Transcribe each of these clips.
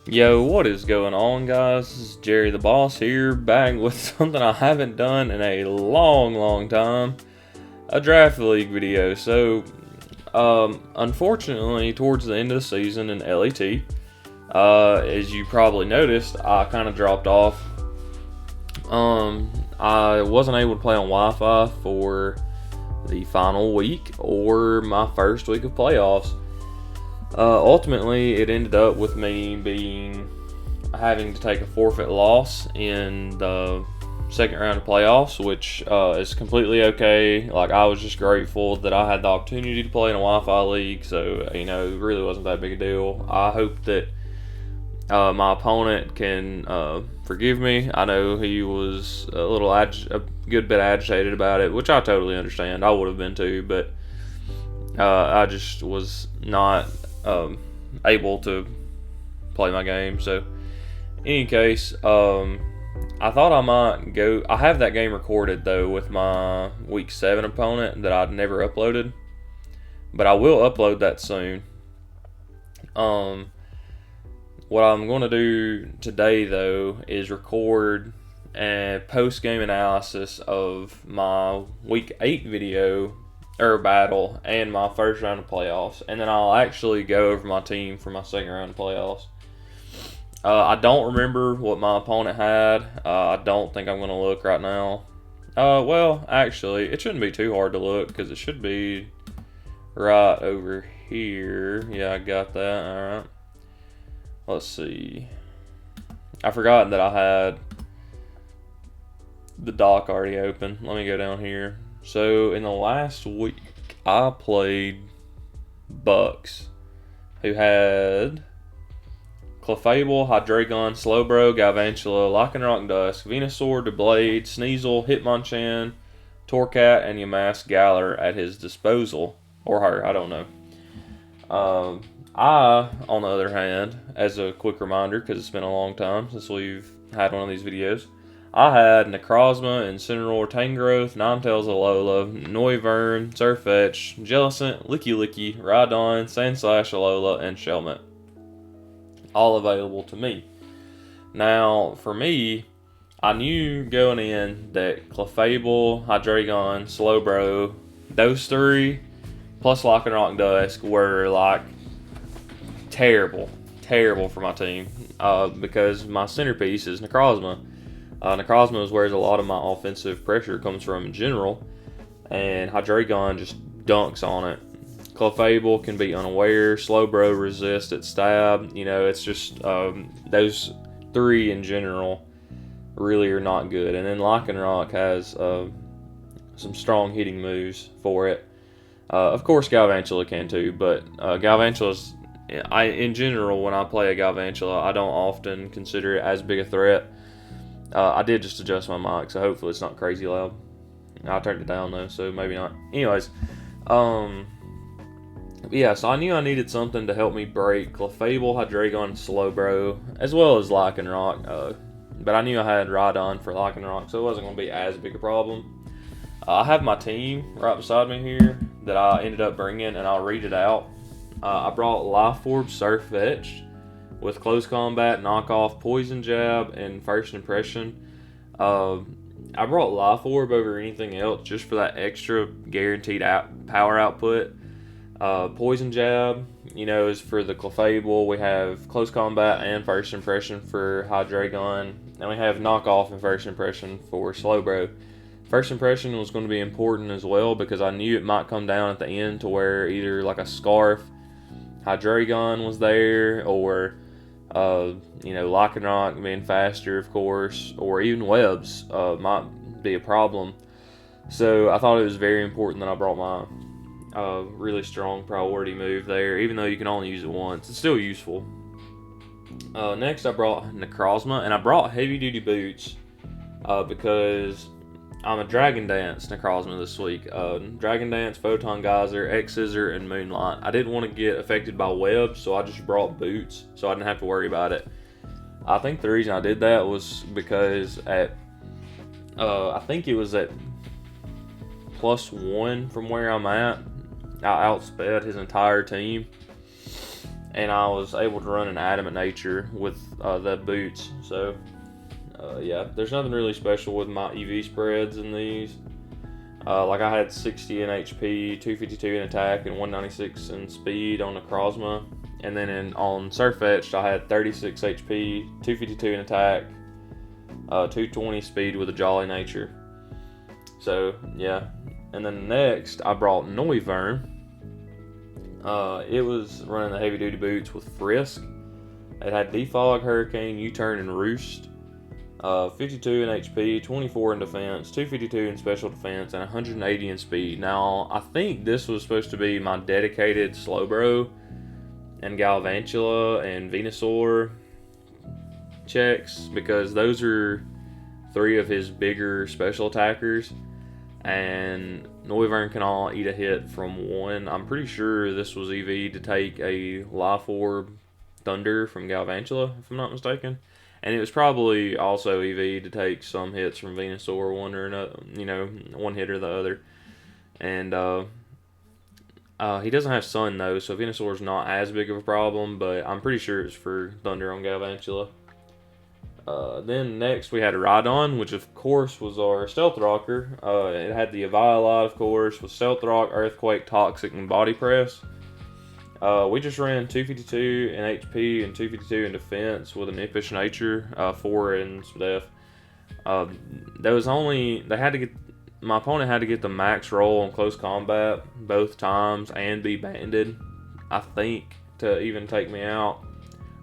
Yo, what is going on, guys? This is Jerry the Boss here, back with something I haven't done in a long time, a draft league video. So, unfortunately, towards the end of the season in LET, as you probably noticed, I kind of dropped off. I wasn't able to play on Wi-Fi for the final week or my first week of playoffs. Ultimately, it ended up with me having to take a forfeit loss in the second round of playoffs, which is completely okay. Like, I was just grateful that I had the opportunity to play in a Wi-Fi league, so it really wasn't that big a deal. I hope that my opponent can forgive me. I know he was a good bit agitated about it, which I totally understand. I would have been too, but I just was not able to play my game. So, in any case, I thought I might go. I have that game recorded though with my week 7 opponent that I'd never uploaded, but I will upload that soon. What I'm going to do today though is record a post-game analysis of my week 8 video or battle and my first round of playoffs, and then I'll actually go over my team for my second round of playoffs. I don't remember what my opponent had. I don't think I'm going to look right now. Well, actually, it shouldn't be too hard to look because it should be right over here. Yeah, I got that. All right. Let's see. I forgot that I had the dock already open. Let me go down here. So, in the last week, I played Bucks, who had Clefable, Hydreigon, Slowbro, Galvantula, Lycanroc Dusk, Venusaur, Doublade, Sneasel, Hitmonchan, Torcat, and Yamask Galar at his disposal. Or her, I don't know. I, on the other hand, as a quick reminder, because it's been a long time since we've had one of these videos, I had Necrozma, Incineroar, Tangrowth, Ninetales, Alola, Noivern, Sirfetch, Jellicent, Licky, Rhydon, Sandslash, Alola, and Shelmet. All available to me. Now, for me, I knew going in that Clefable, Hydreigon, Slowbro, those three, plus Lycanroc Dusk, were like terrible for my team, because my centerpiece is Necrozma. Necrozma is where a lot of my offensive pressure comes from in general, and Hydreigon just dunks on it. Clefable can be unaware, Slowbro resist its stab. It's just those three in general really are not good. And then Lycanroc has some strong hitting moves for it. Of course, Galvantula can too, but Galvantula's, in general, when I play a Galvantula, I don't often consider it as big a threat. I did just adjust my mic, so hopefully it's not crazy loud. I turned it down though, so maybe not. Anyways, yeah, so I knew I needed something to help me break Clefable, Hydreigon, Slowbro, as well as Lycanroc. But I knew I had Rhydon for Lycanroc, so it wasn't going to be as big a problem. I have my team right beside me here that I ended up bringing, and I'll read it out. I brought Life-Orb, Sirfetch with Close Combat, Knockoff, Poison Jab, and First Impression. I brought Life-Orb over anything else just for that extra guaranteed power output. Poison Jab, is for the Clefable. We have Close Combat and First Impression for Hydreigon. And we have Knockoff and First Impression for Slowbro. First Impression was going to be important as well because I knew it might come down at the end to where either like a Scarf Hydreigon was there, or Lycanroc being faster, of course, or even Webs might be a problem. So I thought it was very important that I brought my really strong priority move there. Even though you can only use it once, it's still useful. Next, I brought Necrozma, and I brought Heavy Duty Boots because I'm a Dragon Dance Necrozma this week. Dragon Dance, Photon Geyser, X-Scissor, and Moonlight. I didn't want to get affected by webs, so I just brought boots, so I didn't have to worry about it. I think the reason I did that was because I think it was at +1 from where I'm at. I outsped his entire team. and I was able to run an Adamant Nature with the boots. So yeah, there's nothing really special with my EV spreads in these. Like I had 60 in HP, 252 in attack, and 196 in speed on the Necrozma. And then on Surfetched, I had 36 HP, 252 in attack, 220 speed with a Jolly Nature. So yeah, and then next I brought Noivern. It was running the heavy duty boots with Frisk. It had Defog, Hurricane, U-Turn, and Roost. 52 in HP, 24 in defense, 252 in special defense, and 180 in speed. Now, I think this was supposed to be my dedicated Slowbro and Galvantula and Venusaur checks, because those are 3 of his bigger special attackers, and Noivern can all eat a hit from 1. I'm pretty sure this was EV to take a Life Orb Thunder from Galvantula, if I'm not mistaken. And it was probably also EV to take some hits from Venusaur, one or another, one hit or the other. And he doesn't have Sun though, so Venusaur's not as big of a problem, but I'm pretty sure it's for Thunder on Galvantula. Then next we had Rhydon, which of course was our Stealth Rocker. It had the Eviolite, of course, with Stealth Rock, Earthquake, Toxic, and Body Press. We just ran 252 in HP and 252 in defense with an Impish Nature, 4 in Def. My opponent had to get the max roll on close combat both times and be banded, I think, to even take me out.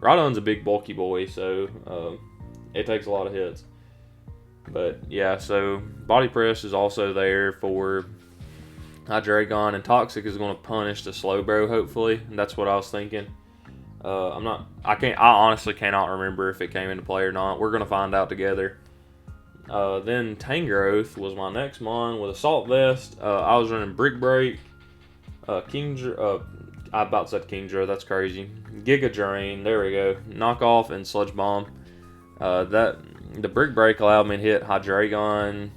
Rhydon's a big bulky boy, so it takes a lot of hits. But yeah, so Body Press is also there for Hydreigon, and Toxic is going to punish the Slowbro, hopefully. And that's what I was thinking. I honestly cannot remember if it came into play or not. We're going to find out together. Then Tangrowth was my next mon with Assault Vest. I was running Brick Break, I about said Kingdra, that's crazy. Giga Drain, there we go. Knockoff and Sludge Bomb. The Brick Break allowed me to hit Hydreigon,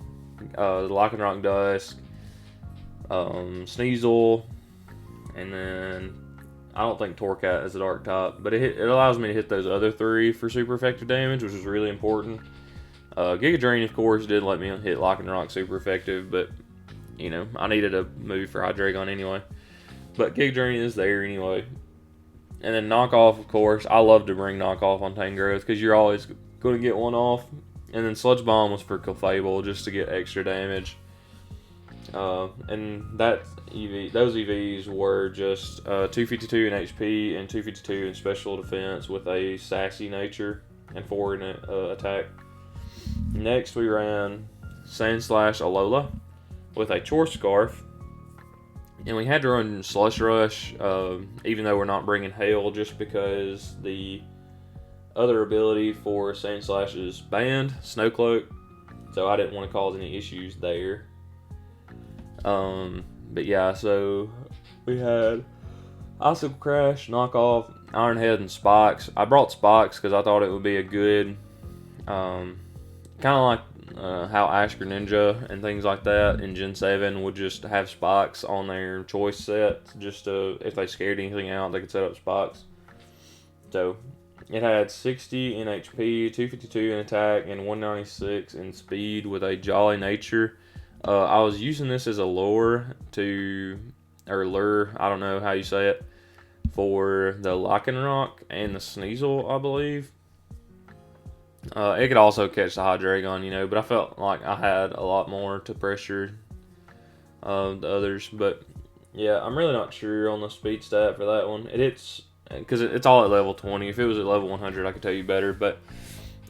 Lycanroc Dusk, Sneasel, and then I don't think Torcat is a Dark type, but it allows me to hit those other 3 for super effective damage, which is really important. Giga Drain, of course, did let me hit Lycanroc super effective, but I needed a move for Hydreigon anyway. But Giga Drain is there anyway. And then Knockoff, of course. I love to bring Knockoff on Tangrowth because you're always going to get one off. And then Sludge Bomb was for Clefable just to get extra damage. And those EVs were just 252 in HP and 252 in special defense with a Sassy Nature and 4 in attack. Next we ran Sandslash Alola with a Chore Scarf. And we had to run Slush Rush, even though we're not bringing Hail, just because the other ability for Sandslash is banned, Snow Cloak. So I didn't want to cause any issues there. But yeah, so we had Icicle Crash, Knockoff, Iron Head, and Spikes. I brought Spikes because I thought it would be a good, kind of like how Ash Greninja and things like that in Gen 7 would just have Spikes on their choice set, just to, if they scared anything out, they could set up Spikes. So it had 60 in HP, 252 in attack, and 196 in speed with a Jolly Nature. I was using this as a lure, I don't know how you say it, for the Lycanroc and the Sneasel, I believe. It could also catch the Hydreigon, but I felt like I had a lot more to pressure the others. But yeah, I'm really not sure on the speed stat for that one. It's because it's all at level 20. If it was at level 100, I could tell you better. But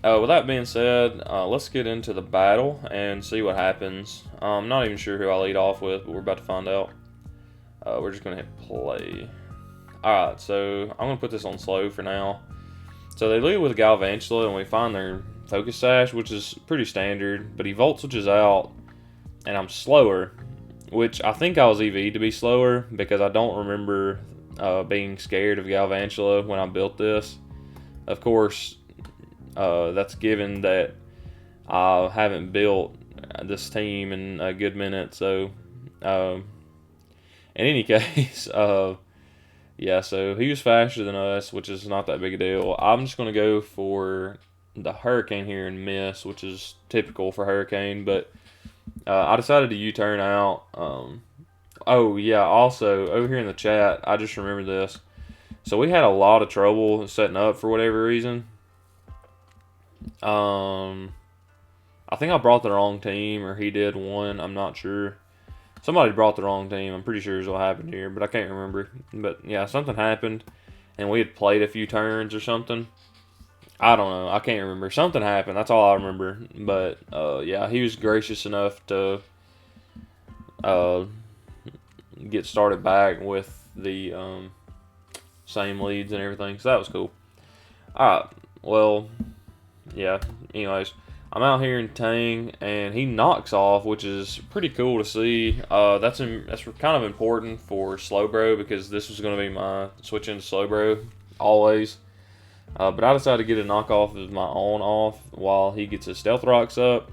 with that being said, let's get into the battle and see what happens. I'm not even sure who I lead off with, but we're about to find out. We're just going to hit play. Alright, so I'm going to put this on slow for now. So they lead with Galvantula, and we find their Focus Sash, which is pretty standard, but he Volt Switches out, and I'm slower, which I think I was EV to be slower, because I don't remember being scared of Galvantula when I built this. Of course, that's given that I haven't built this team in a good minute, so in any case, Yeah, so he was faster than us, which is not that big a deal. I'm just going to go for the Hurricane here and miss, which is typical for Hurricane, but I decided to U-turn out. Oh, yeah, also, over here in the chat, I just remembered this. So we had a lot of trouble setting up for whatever reason. I think I brought the wrong team, or he did one. I'm not sure. Somebody brought the wrong team. I'm pretty sure is what happened here, but I can't remember. But yeah, something happened, and we had played a few turns or something. I don't know. I can't remember. Something happened. That's all I remember. But yeah, he was gracious enough to uh, get started back with the same leads and everything. So that was cool. All right. Well, yeah. Anyways, I'm out here in Tang, and he knocks off, which is pretty cool to see. That's kind of important for slow bro, because this was going to be my switch into slow bro always. But I decided to get a knockoff of my own off while he gets his stealth rocks up.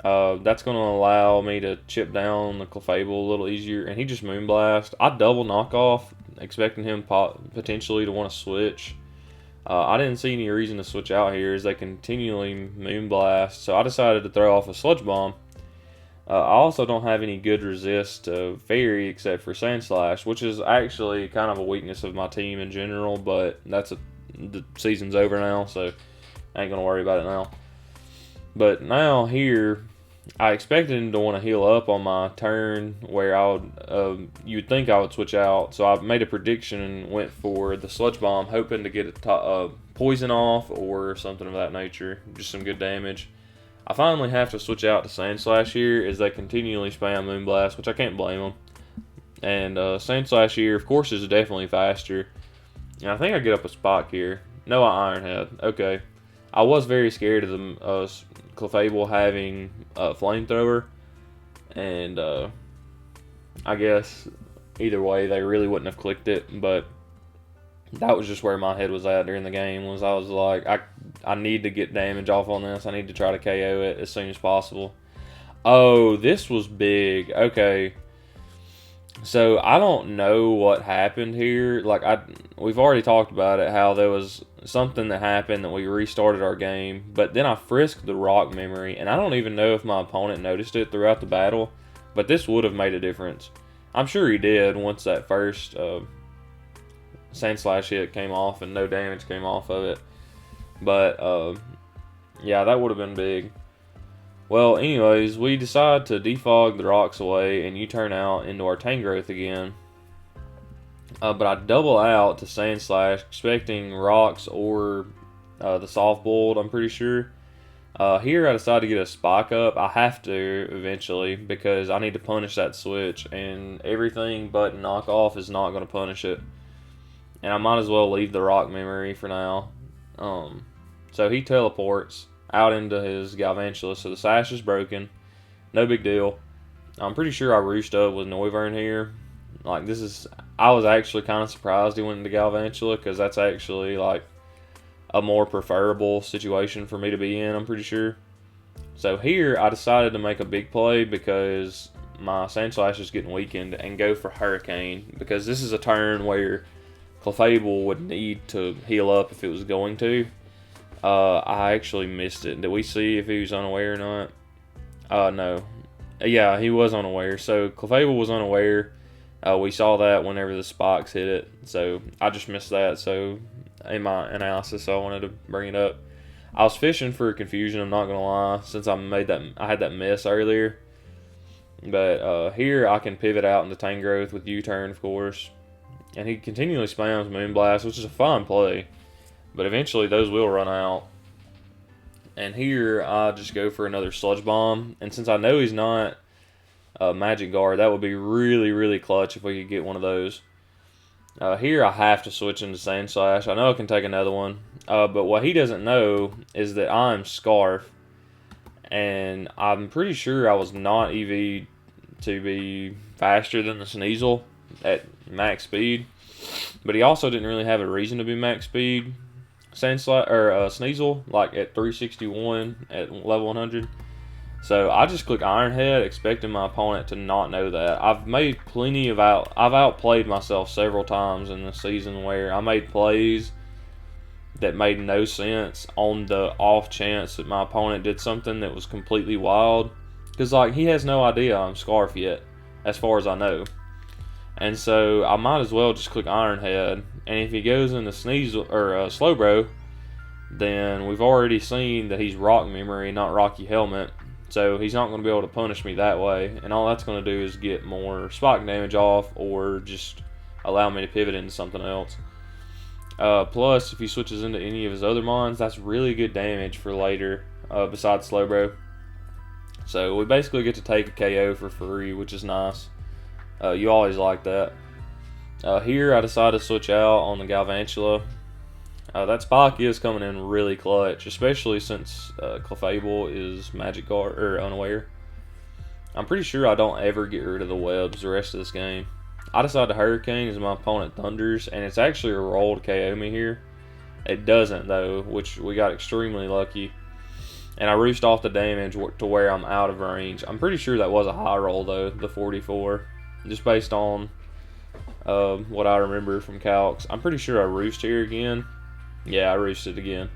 That's going to allow me to chip down the Clefable a little easier, and he just Moonblast. I double knockoff, expecting him potentially to want to switch. I didn't see any reason to switch out here as they continually Moonblast, so I decided to throw off a Sludge Bomb. I also don't have any good resist to Fairy except for Sand Slash, which is actually kind of a weakness of my team in general, but the season's over now, so I ain't going to worry about it now. But now here, I expected him to want to heal up on my turn where I would, you'd think I would switch out. So I made a prediction and went for the Sludge Bomb, hoping to get a poison off or something of that nature, just some good damage. I finally have to switch out to Sand Slash here as they continually spam Moonblast, which I can't blame them. And Sand Slash here, of course, is definitely faster. And I think I get up a spot here. No, I Ironhead. Okay. I was very scared of the Clefable having a Flamethrower. And I guess either way, they really wouldn't have clicked it. But that was just where my head was at during the game. I was like, I need to get damage off on this. I need to try to KO it as soon as possible. Oh, this was big. Okay. So I don't know what happened here. Like we've already talked about it, how there was something that happened that we restarted our game, but then I frisked the rock memory, and I don't even know if my opponent noticed it throughout the battle, but this would have made a difference. I'm sure he did once that first Sand Slash hit came off and no damage came off of it. But yeah, that would have been big. Well, anyways, we decide to defog the rocks away and U-turn out into our Tangrowth again. But I double out to Sand Slash, expecting rocks or the Soft Bolt, I'm pretty sure. Here I decide to get a Spike up. I have to eventually because I need to punish that switch, and everything but knockoff is not going to punish it. And I might as well leave the rock memory for now. So he teleports out into his Galvantula, so the sash is broken. No big deal. I'm pretty sure I roosted up with Noivern here. Like, I was actually kind of surprised he went into Galvantula, because that's actually, like, a more preferable situation for me to be in, I'm pretty sure. So here, I decided to make a big play because my Sand Slash is getting weakened and go for Hurricane, because this is a turn where Clefable would need to heal up if it was going to. I actually missed it. Did we see if he was unaware or not? No. Yeah, he was unaware. So Clefable was unaware. We saw that whenever the spikes hit it. So I just missed that. So in my analysis, I wanted to bring it up. I was fishing for confusion, I'm not going to lie, since I had that miss earlier. But here I can pivot out into Tangrowth with U-turn, of course. And he continually spams Moonblast, which is a fine play. But eventually those will run out. And here I just go for another Sludge Bomb. And since I know he's not a Magic Guard, that would be really, really clutch if we could get one of those. Here I have to switch into Sand Slash. I know I can take another one. But what he doesn't know is that I'm Scarf. And I'm pretty sure I was not EV to be faster than the Sneasel at max speed. But he also didn't really have a reason to be max speed. Sneasel, like at 361 at level 100. So I just click Iron Head, expecting my opponent to not know that. I've made plenty of I've outplayed myself several times in the season where I made plays that made no sense on the off chance that my opponent did something that was completely wild. Because, like, he has no idea I'm Scarf yet, as far as I know. And so I might as well just click Iron Head. And if he goes into Sneasel or Slowbro, then we've already seen that he's Rock Memory, not Rocky Helmet. So he's not going to be able to punish me that way. And all that's going to do is get more spike damage off or just allow me to pivot into something else. Plus, if he switches into any of his other mons, that's really good damage for later, besides Slowbro. So we basically get to take a KO for free, which is nice. You always like that. Here, I decided to switch out on the Galvantula. That spike is coming in really clutch, especially since Clefable is Magic Guard or Unaware. I'm pretty sure I don't ever get rid of the webs the rest of this game. I decided to Hurricane as my opponent thunders, and it's actually a roll to KO me here. It doesn't though, which we got extremely lucky. And I roosted off the damage to where I'm out of range. I'm pretty sure that was a high roll though, the 44, just based on what I remember from calcs. I'm pretty sure I roost here again. Yeah, I roosted again.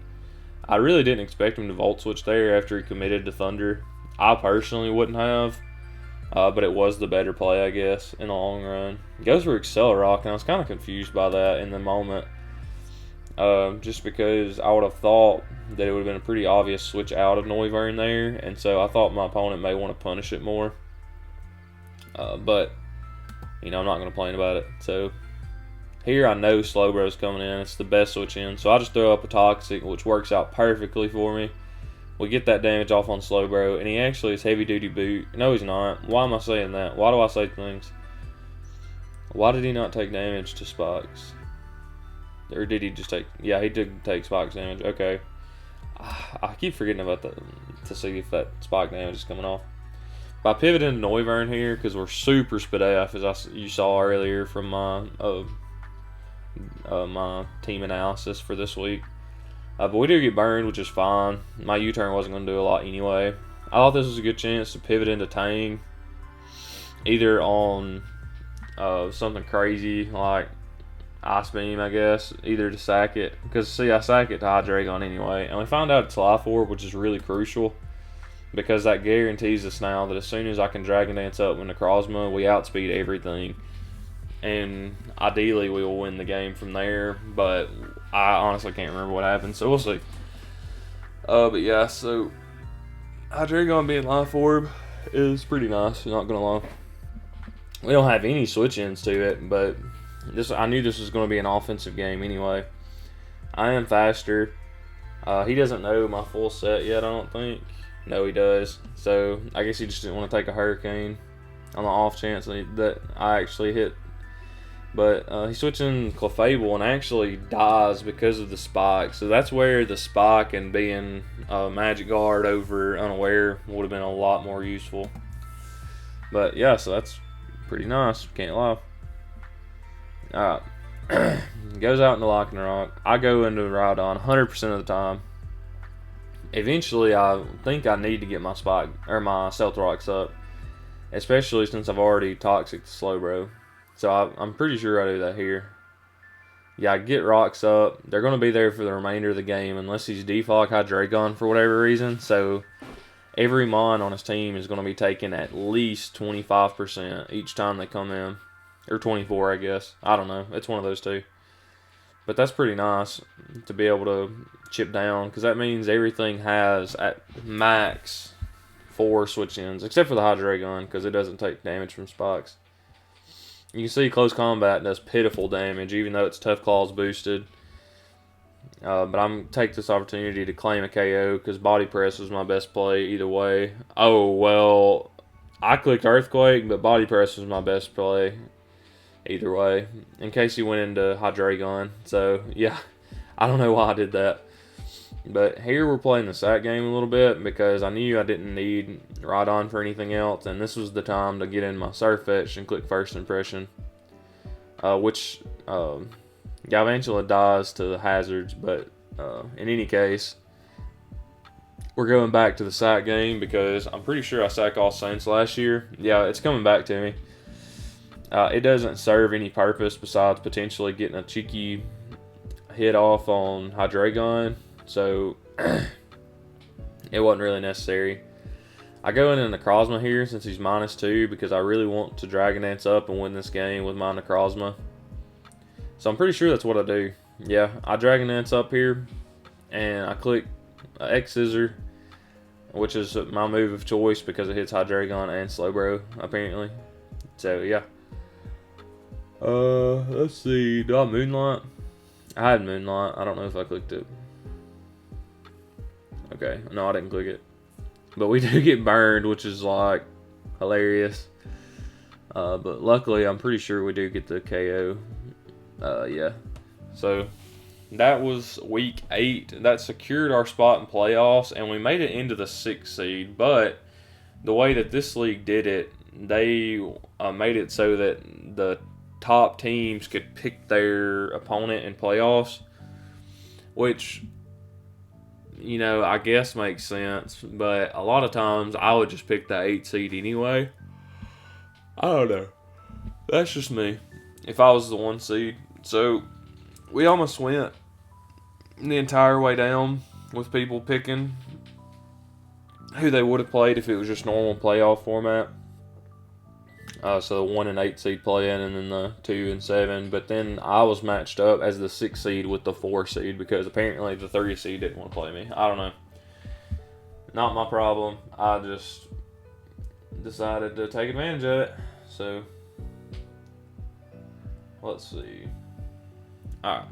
I really didn't expect him to Volt Switch there after he committed to Thunder. I personally wouldn't have, but it was the better play, I guess, in the long run. He goes for Accelerock, and I was kind of confused by that in the moment. Just because I would have thought that it would have been a pretty obvious switch out of Noivern there, and so I thought my opponent may want to punish it more. But, you know, I'm not going to complain about it. So, here I know Slowbro's coming in. It's the best switch in. So I just throw up a Toxic, which works out perfectly for me. We get that damage off on Slowbro, and he actually is Heavy Duty Boot. No, he's not. Why am I saying that? Why do I say things? Why did he not take damage to Spikes? Or did he just take... Yeah, he did take Spikes damage. Okay. I keep forgetting about that to see if that Spike damage is coming off. By pivoting to Noivern here, because we're super spit AF, as you saw earlier from my my team analysis for this week. But we do get burned, which is fine. My U-turn wasn't going to do a lot anyway. I thought this was a good chance to pivot into Tang. Either on something crazy like Ice Beam, I guess. Either to sack it. Because, see, I sack it to Hydreigon anyway. And we found out it's Life Orb, which is really crucial. Because that guarantees us now that as soon as I can Dragon Dance up with Necrozma, we outspeed everything. And ideally we will win the game from there, but I honestly can't remember what happened, so we'll see. But yeah, so Hydreigon being Life Orb is pretty nice, not gonna lie. We don't have any switch-ins to it, but I knew this was going to be an offensive game anyway. I am faster. He doesn't know my full set yet, I don't think. No, he does. So I guess he just didn't want to take a Hurricane on the off chance that I actually hit. But he's switching Clefable and actually dies because of the spike. So that's where the spike and being Magic Guard over Unaware would have been a lot more useful. But yeah, so that's pretty nice. Can't lie. Alright. Goes out into Locking Rock. I go into Rhydon 100% of the time. Eventually, I think I need to get my spike or my Stealth Rocks up. Especially since I've already Toxic to Slowbro. So I'm pretty sure I do that here. Yeah, I get rocks up. They're going to be there for the remainder of the game unless he's default Hydreigon for whatever reason. So every mon on his team is going to be taking at least 25% each time they come in. Or 24, I guess. I don't know. It's one of those two. But that's pretty nice to be able to chip down because that means everything has at max 4 switch-ins. Except for the Hydreigon because it doesn't take damage from spikes. You can see Close Combat does pitiful damage, even though it's Tough Claws boosted. But I'm take this opportunity to claim a KO because Body Press was my best play either way. Oh, well, I clicked Earthquake, but Body Press was my best play either way. In case he went into Hydreigon. So, yeah, I don't know why I did that. But here we're playing the sack game a little bit because I knew I didn't need Rhydon for anything else, and this was the time to get in my Surf Fetch and click First Impression, which Galvantula dies to the hazards, but in any case, we're going back to the sack game because I'm pretty sure I sacked all Saints last year. Yeah, it's coming back to me. It doesn't serve any purpose besides potentially getting a cheeky hit off on Hydreigon, so it wasn't really necessary. I go in Necrozma here since he's -2 because I really want to Dragon Dance up and win this game with my Necrozma. So I'm pretty sure that's what I do. Yeah, I Dragon Dance up here, and I click X Scissor, which is my move of choice because it hits Hydreigon and Slowbro, apparently. So, yeah. Let's see. Do I have Moonlight? I had Moonlight. I don't know if I clicked it. Okay. No, I didn't click it. But we do get burned, which is, like, hilarious. But luckily, I'm pretty sure we do get the KO. Yeah. So, that was week 8. That secured our spot in playoffs, and we made it into the 6th seed. But the way that this league did it, they made it so that the top teams could pick their opponent in playoffs, which, you know, I guess makes sense. But a lot of times, I would just pick the 8th seed anyway. I don't know. That's just me. If I was the 1 seed. So, we almost went the entire way down with people picking who they would have played if it was just normal playoff format. So the 1 and 8 seed playing, and then the 2 and 7. But then I was matched up as the 6 seed with the 4 seed because apparently the 3 seed didn't want to play me. I don't know. Not my problem. I just decided to take advantage of it. So, let's see. Alright.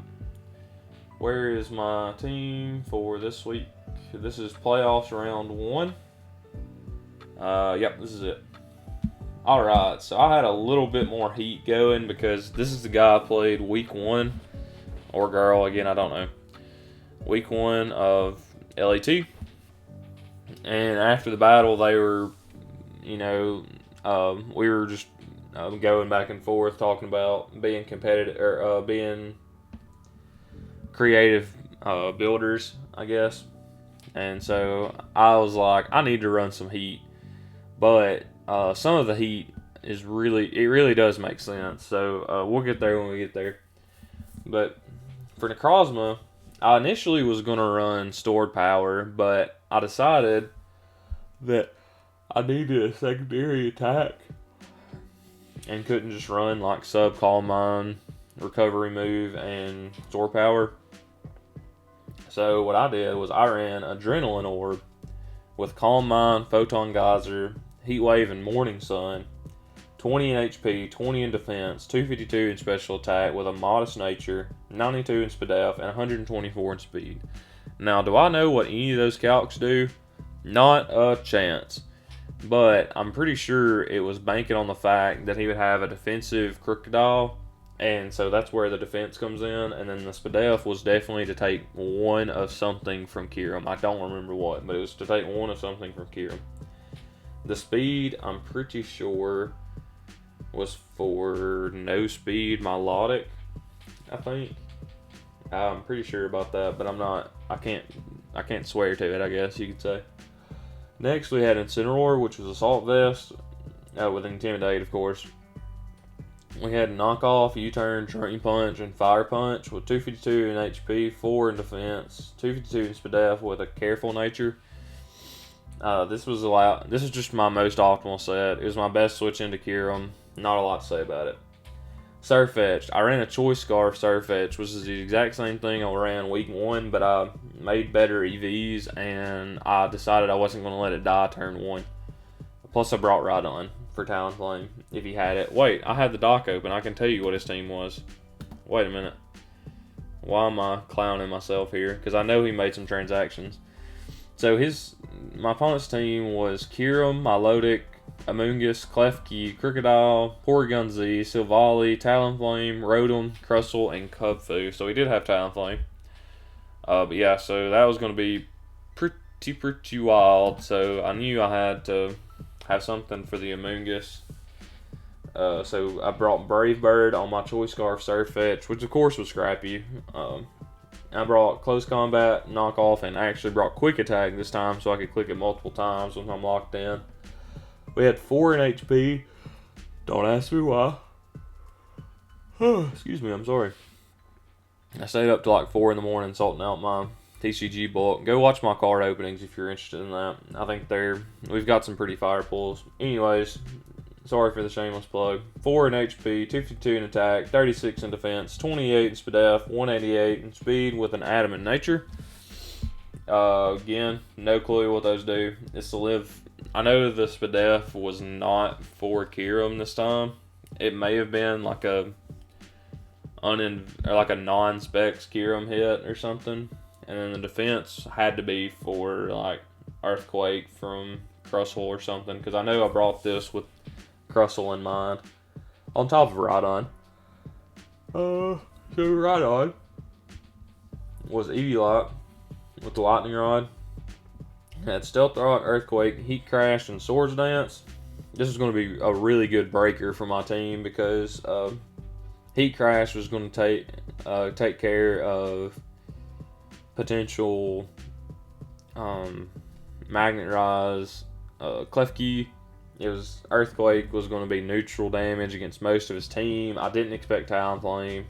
Where is my team for this week? This is playoffs round 1. Yep, this is it. Alright, so I had a little bit more heat going because this is the guy I played week 1. Or girl, again, I don't know. Week 1 of LAT. And after the battle, they were, you know, we were just going back and forth talking about being competitive, or being creative builders, I guess. And so I was like, I need to run some heat. But some of the heat is really does make sense. So we'll get there when we get there. But for Necrozma, I initially was going to run stored power, but I decided that I needed a secondary attack and couldn't just run like sub, calm mind, recovery move, and store power. So what I did was I ran Adrenaline Orb with Calm Mind, Photon Geyser, Heat Wave, and Morning Sun, 20 in HP, 20 in defense, 252 in special attack with a modest nature, 92 in SPDF, and 124 in speed. Now, do I know what any of those calcs do? Not a chance. But I'm pretty sure it was banking on the fact that he would have a defensive Crocodile, and so that's where the defense comes in. And then the SPDF was definitely to take 1 of something from Kyurem. I don't remember what, but it was to take 1 of something from Kyurem. The speed, I'm pretty sure, was for no speed Milotic, I think. I'm pretty sure about that, but I can't swear to it, I guess you could say. Next, we had Incineroar, which was Assault Vest, with Intimidate, of course. We had Knockoff, U-Turn, Drain Punch, and Fire Punch with 252 in HP, 4 in defense, 252 in SPDF with a Careful Nature. This is just my most optimal set. It was my best switch into Kyurem. Not a lot to say about it. Surfetched. I ran a Choice Scarf Surfetched, which is the exact same thing I ran week 1, but I made better EVs, and I decided I wasn't going to let it die turn 1. Plus, I brought Rhydon for Talonflame, if he had it. Wait, I had the dock open. I can tell you what his team was. Wait a minute. Why am I clowning myself here? Because I know he made some transactions. So, my opponent's team was Kyurem, Milotic, Amoonguss, Klefki, Crocodile, Porygon Z, Silvally, Talonflame, Rotom, Crustle, and Cubfu. So he did have Talonflame. But yeah, so that was going to be pretty wild. So I knew I had to have something for the Amoonguss. So I brought Brave Bird on my Choice Scarf Surfetch, which of course was scrappy. I brought close combat, knock off, and I actually brought quick attack this time so I could click it multiple times when I'm locked in. We had 4 in HP. Don't ask me why. Excuse me, I'm sorry. I stayed up till like 4 in the morning sorting out my TCG book. Go watch my card openings if you're interested in that. I think we've got some pretty fire pulls. Anyways, sorry for the shameless plug. 4 in HP, 252 in attack, 36 in defense, 28 in SPDF, 188 in speed with an adamant nature. Again, no clue what those do. It's to live. I know the SPDF was not for Kiram this time. It may have been like a non-specs Kiram hit or something. And then the defense had to be for like Earthquake from Crustle or something. Because I know I brought this with Crustle in mind. On top of Rhydon. So Rhydon was Eevee with the Lightning Rod. Had Stealth Rod, Earthquake, Heat Crash, and Swords Dance. This is going to be a really good breaker for my team because Heat Crash was going to take care of potential Magnet Rise, Klefki. Earthquake was going to be neutral damage against most of his team. I didn't expect Talonflame,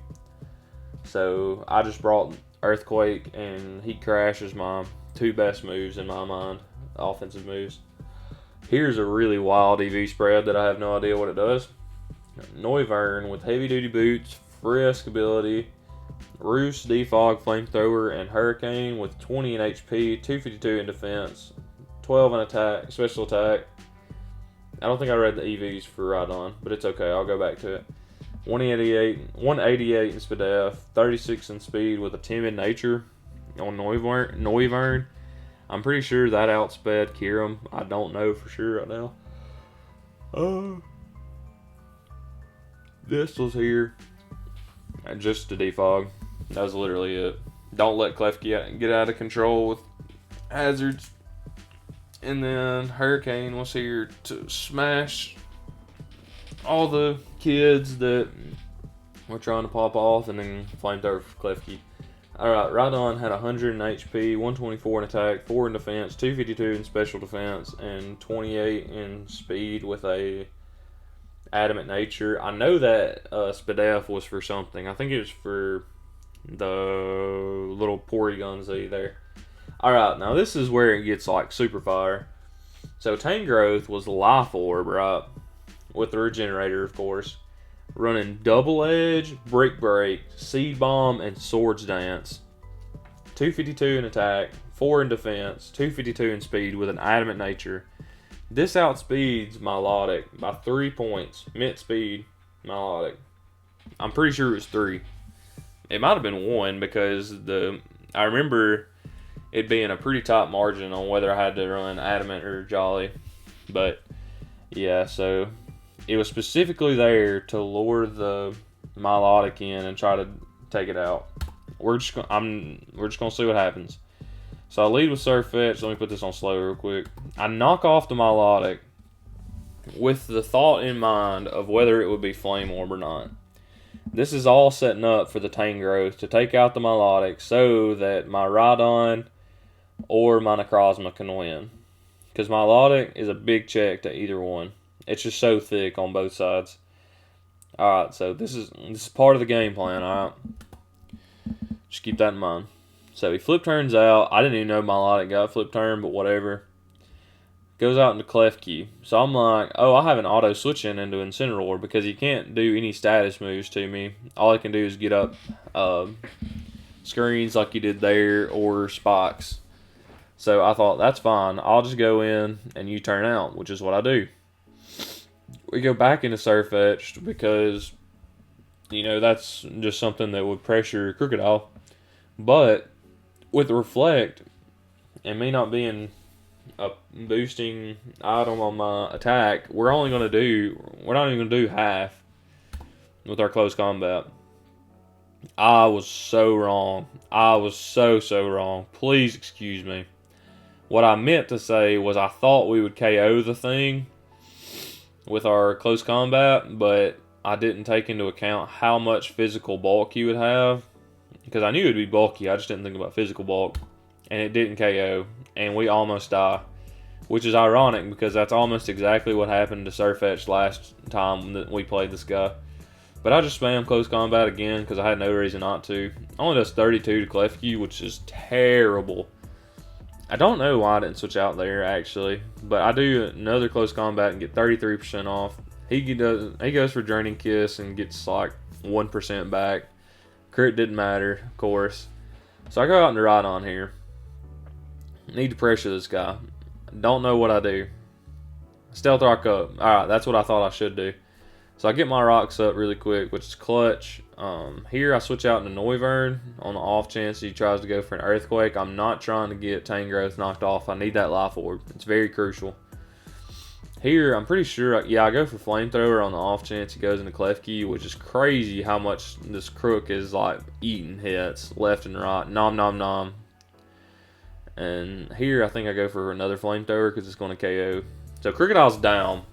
so I just brought Earthquake and Heat Crash as my 2 best moves in my mind, offensive moves. Here's a really wild EV spread that I have no idea what it does. Noivern with heavy duty boots, Frisk ability, Roost, Defog, Flamethrower, and Hurricane with 20 in HP, 252 in defense, 12 in attack, special attack. I don't think I read the EVs for Rhydon, but it's okay, I'll go back to it. 188 in SPDF, 36 in speed with a timid nature on Noivern. I'm pretty sure that outsped Kiram. I don't know for sure right now. This was here. And just to defog. That was literally it. Don't let Klefki get out of control with hazards. And then Hurricane was here to smash all the kids that were trying to pop off, and then Flamethrower for Klefki. Alright, Rhydon had 100 in HP, 124 in attack, 4 in defense, 252 in special defense, and 28 in speed with a adamant nature. I know that SPDF was for something. I think it was for the little Porygon-Z there. Alright, now this is where it gets like super fire. So Tangrowth was Life Orb, right? With the Regenerator, of course. Running Double Edge, Brick Break, Seed Bomb, and Swords Dance. 252 in attack, 4 in defense, 252 in speed with an adamant nature. This outspeeds Milotic by 3 points. Mint speed, Milotic. I'm pretty sure it was 3. It might have been 1 because I remember it being a pretty tight margin on whether I had to run Adamant or Jolly. But yeah, so it was specifically there to lure the Milotic in and try to take it out. We're just gonna see what happens. So I lead with Surf Fetch. Let me put this on slow real quick. I knock off the Milotic with the thought in mind of whether it would be Flame Orb or not. This is all setting up for the Tangrowth to take out the Milotic so that my Rhydon or my Necrozma can win. Because Milotic is a big check to either one. It's just so thick on both sides. Alright, so this is part of the game plan, alright? Just keep that in mind. So he flip turns out. I didn't even know Milotic got flip turn, but whatever. Goes out into Klefki. So I'm like, oh, I have an auto switch into Incineroar because he can't do any status moves to me. All I can do is get up screens like he did there or spikes. So I thought, that's fine. I'll just go in and you turn out, which is what I do. We go back into Surfetched because, you know, that's just something that would pressure Crocodile. But with the Reflect and me not being a boosting item on my attack, we're not even going to do half with our close combat. I was so wrong. I was so wrong. Please excuse me. What I meant to say was I thought we would KO the thing with our close combat, but I didn't take into account how much physical bulk you would have. because I knew it'd be bulky. I just didn't think about physical bulk, and it didn't KO, and we almost die, which is ironic because that's almost exactly what happened to Surfetch last time that we played this guy. But I just spammed close combat again because I had no reason not to. Only does 32 to Klefki, which is terrible. I don't know why I didn't switch out there actually, but I do another close combat and get 33% off. He goes for Draining Kiss and gets like 1% back. Crit didn't matter, of course. So I go out into Rhydon here. Need to pressure this guy. Don't know what I do. Stealth Rock up. Alright, that's what I thought I should do. So I get my rocks up really quick, which is clutch. Here I switch out into Noivern on the off chance he tries to go for an Earthquake. I'm not trying to get Tangrowth knocked off. I need that Life Orb. It's very crucial. Here, I'm pretty sure, yeah, I go for Flamethrower on the off chance he goes into Klefki, which is crazy how much this crook is like eating hits left and right. Nom nom nom. And here, I think I go for another Flamethrower because it's going to KO. So Crocodile's down.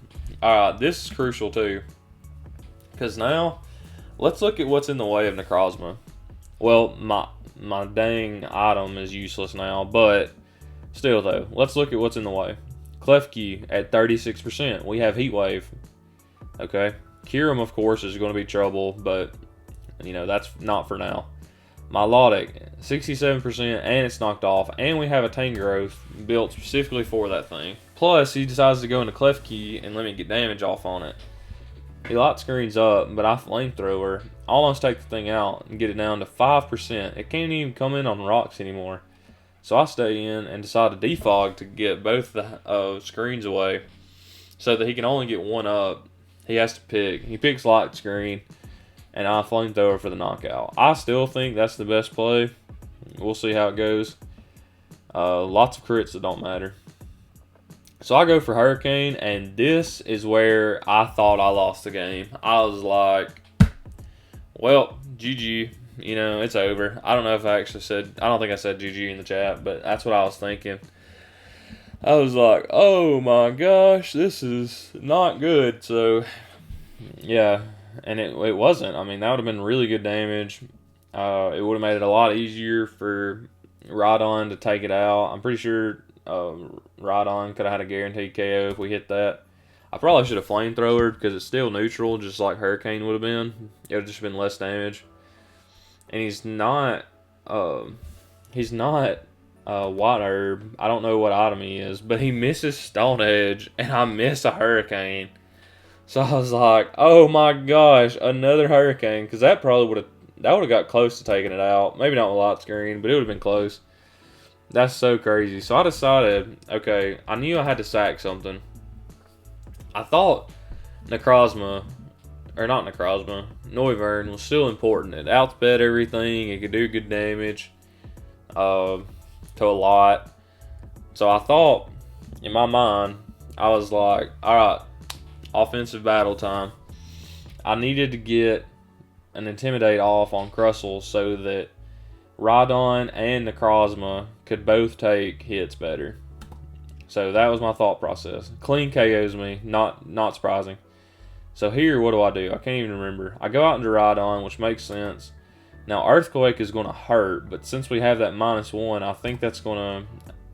Alright, this is crucial too. Because now, let's look at what's in the way of Necrozma. Well, my dang item is useless now, but still though, let's look at what's in the way. Klefki at 36%. We have Heat Wave. Okay. Kyurem, of course, is going to be trouble, but, you know, that's not for now. Milotic, 67%, and it's knocked off, and we have a Tangrowth built specifically for that thing. Plus, he decides to go into Klefki and let me get damage off on it. He light screens up, but I Flamethrower. Almost take the thing out and get it down to 5%. It can't even come in on rocks anymore. So I stay in and decide to defog to get both the screens away so that he can only get one up. He has to pick. He picks light screen, and I Flamethrower for the knockout. I still think that's the best play. We'll see how it goes. Lots of crits that don't matter. So I go for Hurricane, and this is where I thought I lost the game. I was like, well, GG, you know, it's over. I don't know if I actually said, I don't think I said GG in the chat, but that's what I was thinking. I was like, oh my gosh, this is not good. So, yeah, and it wasn't. I mean, that would have been really good damage. It would have made it a lot easier for Rhydon to take it out. I'm pretty sure Rhydon could have had a guaranteed KO if we hit that. I probably should have Flamethrowered because it's still neutral, just like Hurricane would have been. It would have just been less damage. And he's not White Herb. I don't know what item he is, but he misses Stone Edge, and I miss a Hurricane. So I was like, oh my gosh, another Hurricane, because that probably would have got close to taking it out. Maybe not with light screen, but it would have been close. That's so crazy. So I decided, okay, I knew I had to sack something. I thought Noivern was still important. It outsped everything. It could do good damage to a lot. So I thought, in my mind, I was like, alright, offensive battle time. I needed to get an Intimidate off on Crustle so that Rhydon and Necrozma could both take hits better. So that was my thought process. Clean KOs me, not surprising. So here, what do? I can't even remember. I go out into Rhydon, which makes sense. Now, Earthquake is going to hurt, but since we have that -1, I think that's going to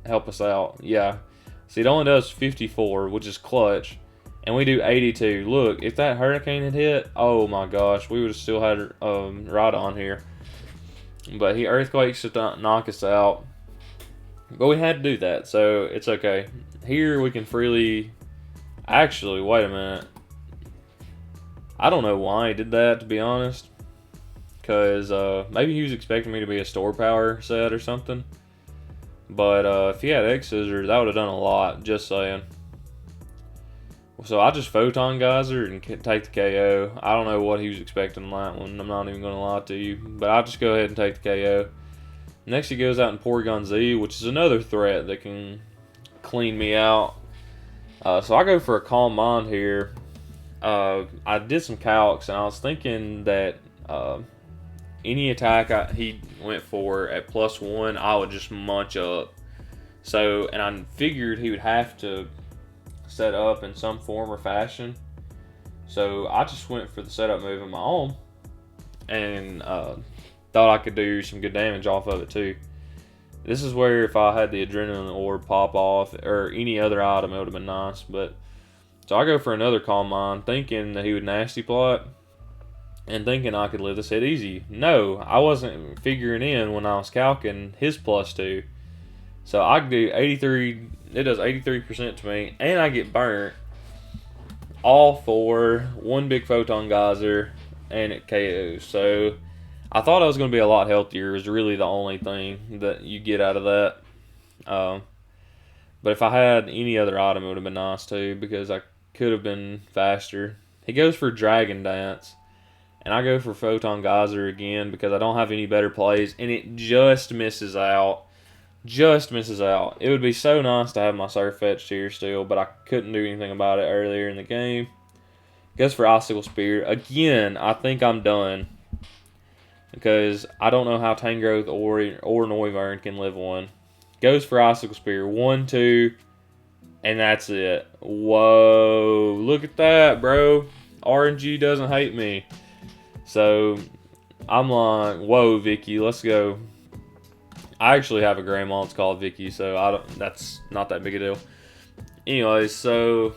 help us out. Yeah. See, it only does 54, which is clutch, and we do 82. Look, if that Hurricane had hit, oh my gosh, we would have still had Rhydon here. But he Earthquakes to knock us out. But we had to do that, so it's okay. Here we can freely... Actually, wait a minute. I don't know why he did that, to be honest. Because maybe he was expecting me to be a Store Power set or something. But if he had X Scissors, that would have done a lot, just saying. So I just Photon Geyser and take the KO. I don't know what he was expecting on that one. I'm not even going to lie to you. But I'll just go ahead and take the KO. Next he goes out in Porygon Z, which is another threat that can clean me out. So I go for a Calm Mind here. I did some calcs, and I was thinking that any attack he went for at +1, I would just munch up. So, and I figured he would have to set up in some form or fashion. So I just went for the setup move of my own, and thought I could do some good damage off of it too. This is where if I had the adrenaline orb pop off or any other item, it would have been nice. But so I go for another Calm Mind, thinking that he would nasty plot and thinking I could live this hit easy. No, I wasn't figuring in when I was calcing his +2. So I can do 83. It does 83% to me, and I get burnt. All for one big photon geyser, and it KOs. So I thought I was going to be a lot healthier. Is really the only thing that you get out of that. But if I had any other item, it would have been nice too, because I could have been faster. He goes for Dragon Dance, and I go for Photon Geyser again because I don't have any better plays, and it just misses out. Just misses out. It would be so nice to have my Surf Fetched here still, but I couldn't do anything about it earlier in the game. Goes for Icicle Spear. Again, I think I'm done, because I don't know how Tangrowth or Noivern can live one. Goes for Icicle Spear. 1, 2, and that's it. Whoa. Look at that, bro. RNG doesn't hate me. So I'm like, whoa, Vicky, let's go. I actually have a grandma that's called Vicky, so that's not that big a deal. Anyways, so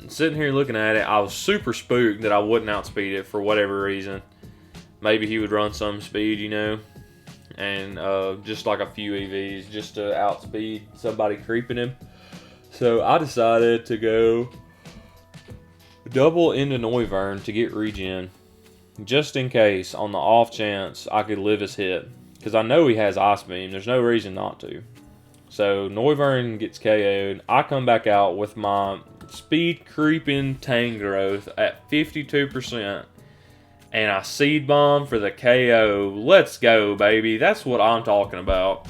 sitting here looking at it, I was super spooked that I wouldn't outspeed it for whatever reason. Maybe he would run some speed, you know, and just like a few EVs just to outspeed somebody creeping him. So I decided to go double into Noivern to get regen, just in case, on the off chance I could live his hit. Because I know he has Ice Beam. There's no reason not to. So Noivern gets KO'd. I come back out with my speed creeping Tangrowth at 52%. And I Seed Bomb for the KO. Let's go, baby. That's what I'm talking about.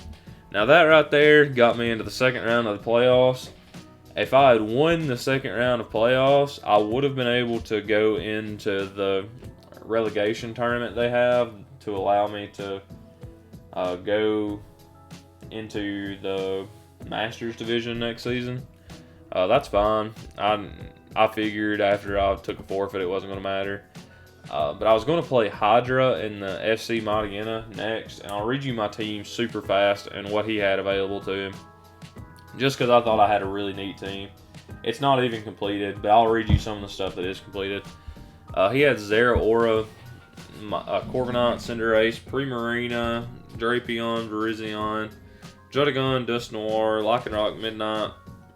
Now that right there got me into the second round of the playoffs. If I had won the second round of playoffs, I would have been able to go into the relegation tournament they have to allow me to go into the Masters division next season. That's fine. I figured after I took a forfeit it wasn't going to matter. But I was going to play Hydra in the FC Modiana next, and I'll read you my team super fast and what he had available to him, just because I thought I had a really neat team. It's not even completed, but I'll read you some of the stuff that is completed. He had Zeraora, Corviknight, Cinderace, Primarina, Drapion, Virizion, Druddigon, Dusknoir, Lycanroc, Midnight,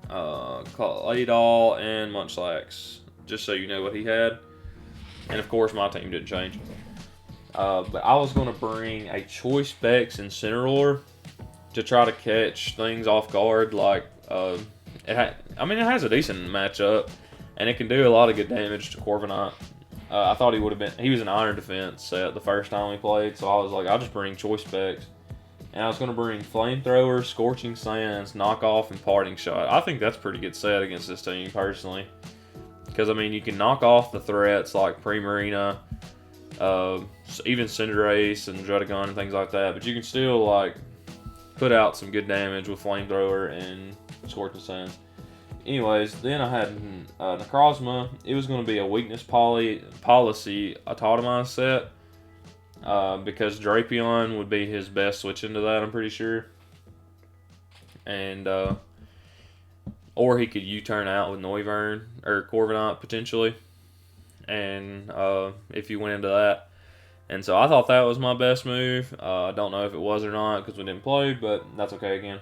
Claydol, and Munchlax. Just so you know what he had. And of course, my team didn't change. But I was going to bring a Choice Specs Incineroar to try to catch things off guard. Like, it has a decent matchup, and it can do a lot of good damage to Corviknight. I thought he would have been. He was an Iron Defense set the first time we played, so I was like, I'll just bring Choice Specs. And I was going to bring Flamethrower, Scorching Sands, Knockoff, and Parting Shot. I think that's a pretty good set against this team, personally. Because, I mean, you can knock off the threats like Primarina, even Cinderace and Druddigon and things like that. But you can still, like, put out some good damage with Flamethrower and Scorching Sands. Anyways, then I had Necrozma. It was going to be a weakness policy Autotomized set. Because Drapion would be his best switch into that, I'm pretty sure. And, or he could U-turn out with Noivern or Corviknight potentially. And if you went into that. And so I thought that was my best move. I don't know if it was or not because we didn't play, but that's okay again.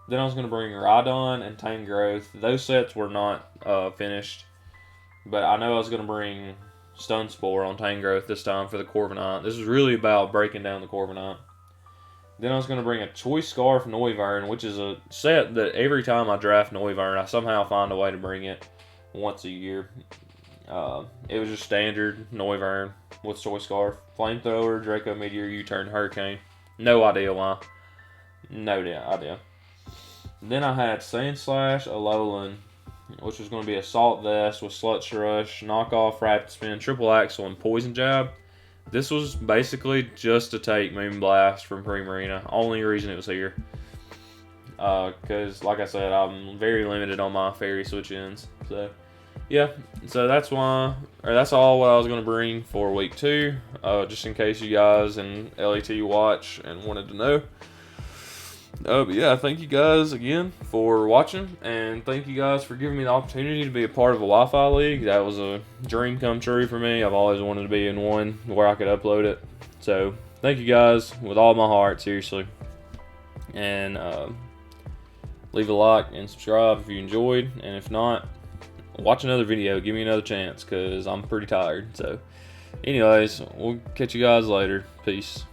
Then I was going to bring Rhydon and Tangrowth. Those sets were not finished. But I know I was going to bring Stun Spore on Tangrowth this time for the Corviknight. This is really about breaking down the Corviknight. Then I was going to bring a Choice Scarf Noivern, which is a set that every time I draft Noivern, I somehow find a way to bring it once a year. It was just standard Noivern with Choice Scarf. Flamethrower, Draco Meteor, U-turn, Hurricane. No idea why. No idea. Then I had Sandslash, Alolan, which was going to be Assault Vest with Sludge Rush, Knockoff, Rapid Spin, Triple Axle, and Poison Jab. This was basically just to take Moonblast from Primarina. Only reason it was here. Because, like I said, I'm very limited on my Fairy switch-ins. So, yeah, so that's why, or that's all what I was going to bring for week 2, just in case you guys and LAT watch and wanted to know. But yeah, thank you guys again for watching, and thank you guys for giving me the opportunity to be a part of a Wi-Fi league. That was a dream come true for me. I've always wanted to be in one where I could upload it. So thank you guys with all my heart, seriously. And leave a like and subscribe if you enjoyed, and if not, watch another video. Give me another chance, because I'm pretty tired. So anyways, we'll catch you guys later. Peace.